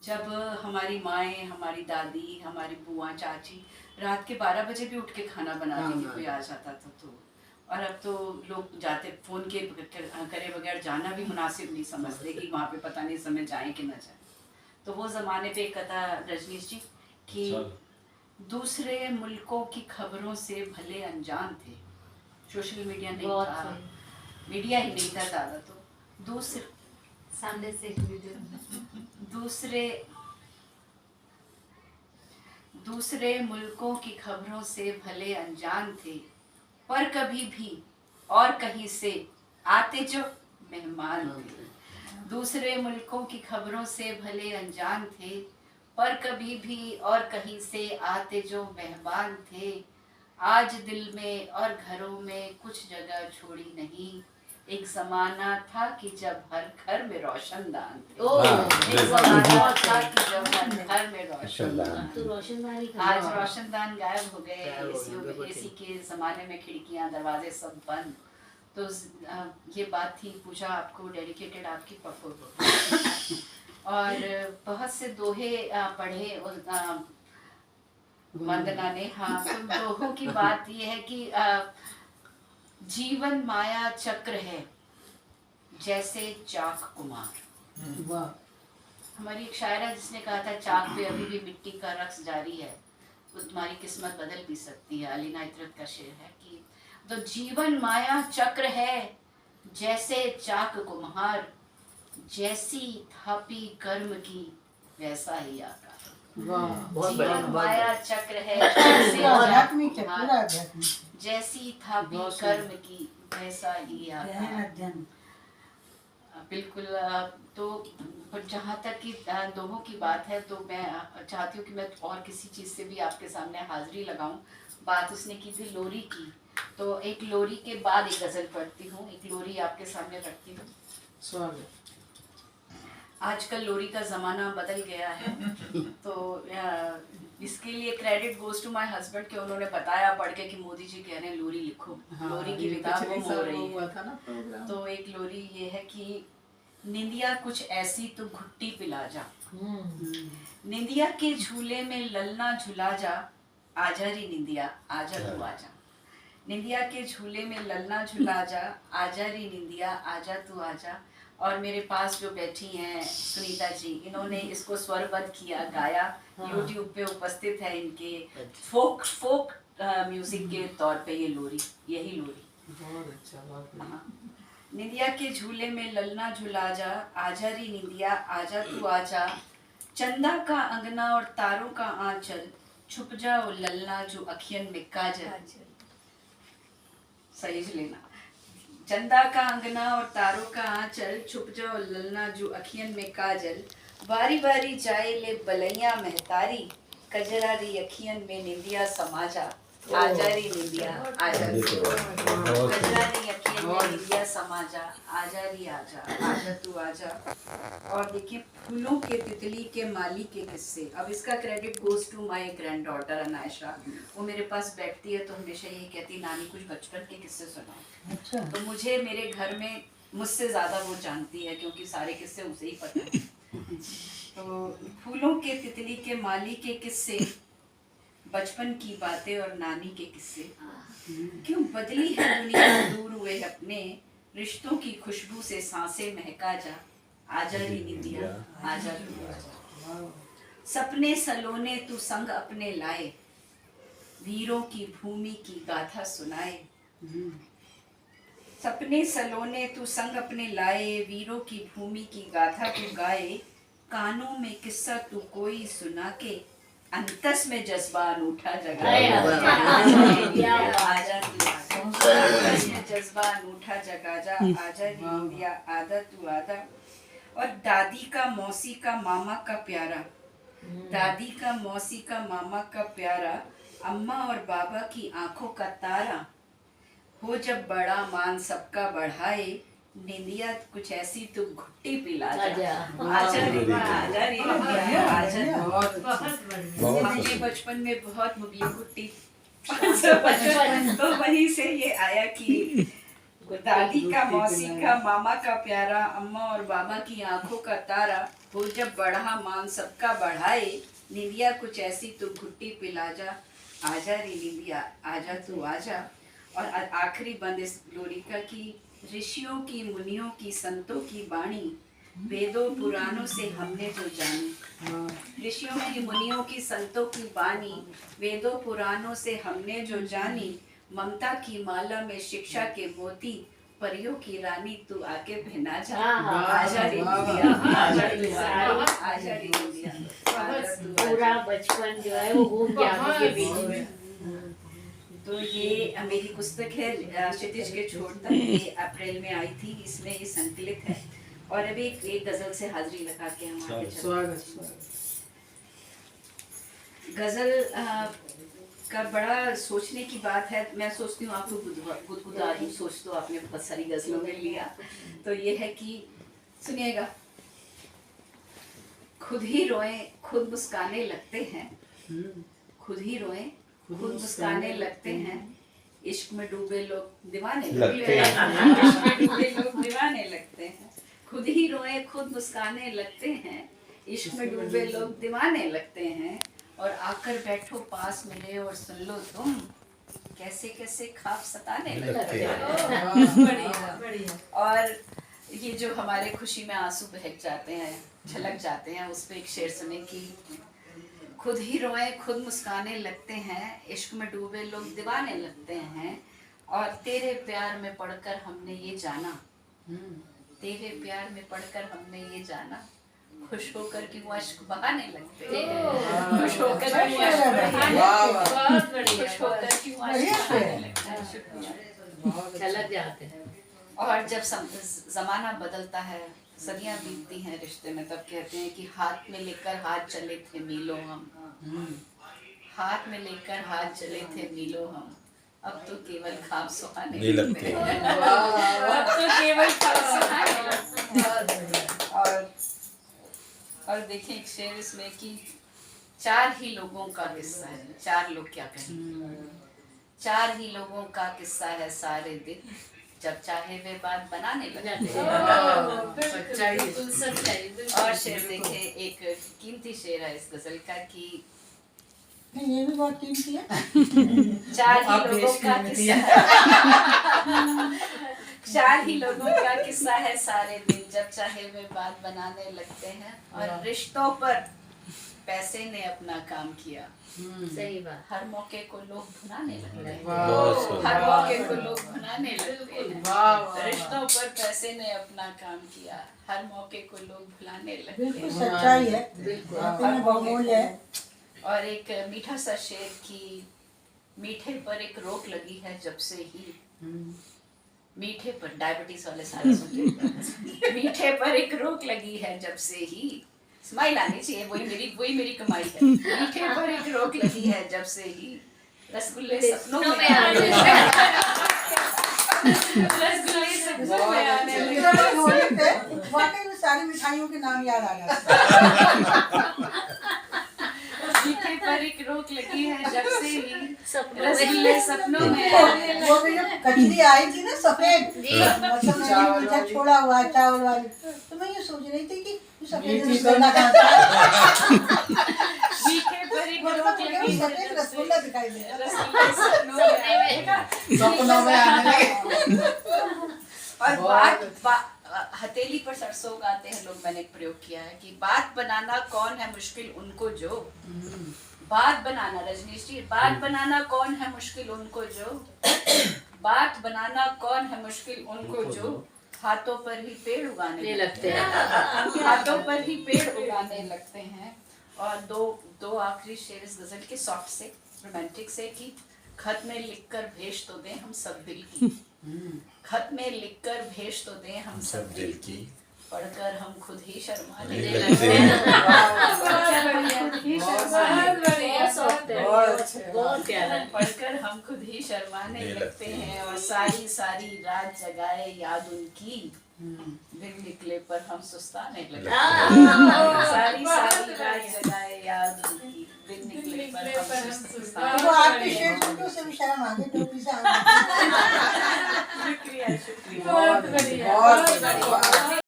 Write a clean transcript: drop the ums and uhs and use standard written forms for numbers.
जब हमारी माएँ, हमारी दादी, हमारी बुआ, चाची रात के 12 बजे भी उठ के खाना बनाती थी, कोई आ जाता था तो। और अब तो लोग जाते फ़ोन के करे बगैर जाना भी मुनासिब नहीं समझते कि वहाँ पे पता नहीं समय जाएँ कि ना जाएँ। तो वो ज़माने पे एक कथा रजनीश जी कि दूसरे मुल्कों की खबरों से भले अनजान थे। सोशल मीडिया नहीं था, मीडिया ही नहीं था ज़्यादा तो। दूसरे सामने से एक वीडियो दूसरे मुल्कों की खबरों से भले अनजान थे, पर कभी भी और कहीं से आते जो मेहमान थे। दूसरे मुल्कों की खबरों से भले अनजान थे, पर कभी भी और कहीं से आते जो मेहमान थे। आज दिल में और घरों में कुछ जगह छोड़ी नहीं। एक ज़माना था कि जब हर घर में रोशनदान थे। एक ज़माना था कि जब हर घर में रोशनदान तो रोशनदान आज रोशनदान गायब हो गए। एसी के ज़माने में खिड़कियां दरवाजे सब बंद। तो ये बात थी पूजा आपको डेडिकेटेड आपकी परफॉर्मेंस। और बहुत से दोहे पढ़े वंदना ने। हाँ, तो दोहों की बात ये है कि जीवन माया चक्र है जैसे चाक कुमार। वाह। हमारी एक शायरा जिसने कहा था चाक पे अभी भी मिट्टी का रक्स जारी है, वो तुम्हारी किस्मत बदल भी सकती है। अलीना इतरत का शेर है कि तो जीवन माया चक्र है जैसे चाक कुम्हार, जैसी थापी कर्म की वैसा ही आकार। जीवन माया चक्र है जैसी थापी कर्म की वैसा ही आकार। बिल्कुल। तो जहाँ तक कि दोनों की बात है तो मैं चाहती हूँ कि मैं और किसी चीज़ से भी आपके सामने हाजिरी लगाऊं। बात उसने की थी लोरी की, तो एक लोरी के बाद एक गज़ल पढ़ती हूँ, एक लोरी आपके सामने रखती हूँ। आजकल लोरी का ज़माना बदल गया है तो इसके लिए credit goes to my husband कि उन्होंने बताया पढ़ के कि मोदी जी कह रहे हैं लोरी लिखो। लोरी की विदा हो रही है। तो एक लोरी ये है कि निंदिया कुछ ऐसी तो घुट्टी पिला जा, निंदिया के झूले में ललना झुला जा, आजा री निंदिया आजा तू आजा। निंदिया के झूले में ललना झुला जा, आजा री निंदिया आजा तू आजा। और मेरे पास जो बैठी हैं सुनीता जी, इन्होंने इसको स्वरबद्ध किया, गाया। YouTube पे उपस्थित है इनके फोक म्यूजिक के तौर पे ये लोरी, यही लोरी। बहुत अच्छा। निंदिया के झूले में ललना झुला जा, आजा री निंदिया आजा तू आजा। चंदा का अंगना और तारों का आंचल, छुप जाओ ललना जो अखियन में काजल। सही लेना। चंदा का अंगना और तारों का आंचल, छुप जाओ ललना जो अखियन में काजल। बारी बारी जाए ले बलैया महतारी, कजरा री अखियन में निंदिया समाजा। आजा री निंदिया आजा, कजरा री अखियन में निंदिया समाजा, आजा री आजा आजा तू आजा। और देखिए फूलों के तितली के माली के किस्से। अब इसका credit goes to my granddaughter Anaisha. वो मेरे पास बैठती है तो हमेशा यही कहती, नानी कुछ बचपन के किस्से सुनाओ। अच्छा। तो मुझे मेरे घर में मुझसे ज़्यादा वो जानती है क्योंकि सारे किस्से उसे ही पता है। तो फूलों के तितली के माली के किस्से, बचपन की बातें और नानी के किस्से। क्यों बदली है दुनिया, दूर हुए अपने रिश्तों की खुशबू से सांसें महका जा। आजा री निंदिया आजा तू आजा। सपने सलोने तू संग अपने लाए, वीरों की भूमि की गाथा सुनाए। सपने सलोने तू संग अपने लाए, वीरों की भूमि की गाथा तू गाए। कानों में किस्सा तू कोई सुना के, अंतस में जज्बा अनूठा जगाए। आजा तू आजा, जज्बा अनूठा जगा जा, आजा निंदिया आजा तू आजा। और दादी का मौसी का मामा का प्यारा, दादी का मौसी का मामा का प्यारा, अम्मा और बाबा की आंखों का तारा। हो जब बड़ा मान सबका बढ़ाए, निंदिया कुछ ऐसी तो घुट्टी पिला जा। आजा रे आजा रे आजा। हमने बचपन में बहुत मुगली घुट्टी तो वहीं से ये आया कि दादी का, मौसी का, मामा का प्यारा, अम्मा और बाबा की आंखों का तारा, वो जब बढ़ा मान सबका बढ़ाए, निंदिया कुछ ऐसी तू घुट्टी पिला जा, आजा रे निंदिया आजा तू आजा। और आखिरी बंद इस लोरिका की, ऋषियों की, मुनियों की, संतों की वाणी, वेदों पुराणों से हमने जो जानी। ऋषियों की, मुनियों की, संतों की वाणी, वेदों पुराणों से हमने जो जानी, ममता की माला में शिक्षा के मोती, परियों की रानी तू आके पहना जा, आजा रे निंदिया आजा तू आजा, आजा रे निंदिया आजा तू आजा। पूरा बचपन जो है वो घूम गया आपके बीच में। तो ये मेरी पुस्तक है क्षितिज के छोर तक, ये अप्रैल में आई थी, इसमें ये संकलित है। और अभी एक गजल से हाजिरी लगा के हम आगे चलते हैं। स्वागत। गजल का बड़ा सोचने की बात है। मैं सोचती हूँ आपको गुदगुदा दूँ, सोच तो आपने बहुत सारी गजलों में लिया। तो ये है कि सुनिएगा, खुद ही रोएं खुद मुस्काने लगते हैं, खुद ही रोएं खुद मुस्काने लगते हैं, इश्क में डूबे लोग दीवाने लगते हैं, इश्क में डूबे लोग दीवाने लगते हैं। खुद ही रोएं खुद मुस्काने लगते हैं, इश्क में डूबे लोग दीवाने लगते हैं। और आकर बैठो पास मिले और सुन लो तुम, कैसे कैसे ख्वाब सताने लगते हैं। बढ़िया। और ये जो हमारे खुशी में आंसू बहक जाते हैं, छलक जाते हैं, उस पे एक शेर सुने कि, खुद ही रोएं खुद मुस्काने लगते हैं, इश्क में डूबे लोग दीवाने लगते हैं। और तेरे प्यार में पढ़कर हमने ये जाना, तेरे प्यार में पढ़कर हमने ये जाना, खुश होकर क्यों अश्क बहाने लगते हैं, खुश होकर क्यों अश्क बहाने, बहुत बढ़िया, खुश होकर क्यों अश्क बहाने लगते हैं। शुक्रिया। चलक जाते हैं। और जब जमाना बदलता है, सदियां बीतती हैं रिश्ते में, तब कहते हैं कि हाथ में लेकर हाथ चले थे मीलों हम, हाथ में लेकर हाथ चले थे मीलों हम, अब तो केवल ख्वाब सुहाने लगते हैं, अब तो केवल ख्वाब सुहाने लगते हैं। और देखिए एक शेर इसमें कि, चार ही लोगों का किस्सा है, चार लोग क्या कहें, चार ही लोगों का किस्सा है सारे दिन, जब चाहे वे बात बनाने लगते हैं। सच्चाई। और शेर देखे, एक कीमती शेर है इस गजल का कि, नहीं ये भी बहुत कीमती है। चार ही लोगों का किस्सा है, चार ही लोगों का किस्सा है सारे दिन, जब चाहे वे बात बनाने लगते हैं। और रिश्तों पर पैसे ने अपना काम किया, सही बात। हर मौके को लोग भुनाने लगते हैं, हर मौके को लोग भुनाने लगते हैं। रिश्तों पर पैसे ने अपना काम किया, हर मौके को लोग भुलाने लगते बिल्कुल हैं। सच्चाई है, बिल्कुल। वाकई में बहुमूल्य है। और एक मीठा सा शेर की, मीठे पर एक रोक लगी है जब से ही, मीठे पर, डायबिटीज वाले सारे सुनते, मीठे पर एक रोक लगी है जब से ही, स्माइल आनी चाहिए, वही मेरी कमाई है। मीठे पर एक रोक लगी है जब से ही, रसगुल्ले सपनों में आने लगे, रसगुल्ले सपनों में आने लगे। वाकई में सारी मिठाइयों के नाम याद आ जाते। मीठे पर एक रोक लगी है जब से ही, सपनों रसगुल्ले सपनों में आने लगे। वो भी जब कचरी आई थी ना सफेद, मतलब मैंने पूछा छोड़ा हुआ चावल वाली, तो मैं ये सोच रही थी कि सफेद रसगुल्ला कहाँ था। मीठे पर एक रोक लगी है सफेद जब से रसगुल्ला दिखाई दे रहा रसगुल्ले सपनों में आने लगे। और हथेली पर सरसों उगाते हैं लोग, मैंने एक प्रयोग किया है कि, बात बनाना कौन है मुश्किल उनको जो, बात बनाना, रजनीश जी, बात बनाना कौन है मुश्किल उनको जो, बात बनाना कौन है मुश्किल उनको जो, हाथों पर ही पेड़ उगाने लगते हैं, हाथों पर ही पेड़ उगाने लगते हैं। और दो आखिरी शेर इस गजल के, सॉफ्ट से, रोमांटिक से, कि, खत में लिखकर भेज तो दें हम सब दिल की, खत में लिखकर भेज तो दें हम सब दिल की, पढ़कर हम खुद ही शर्माने लगते हैं। बहुत प्यारा। पढ़कर हम खुद ही शर्माने लगते हैं। और सारी सारी रात जगाए याद उनकी, दिन निकले पर हम सुस्ताने लगते हैं। सारी सारी रात जगाए याद उनकी, दिन निकले निकले पर हम तो वो आपके शेड सूटों से भी शर्म आ गई, टोपी से आ गई। शुक्रिया शुक्रिया बहुत बढ़िया बहुत बहुत बढ़िया।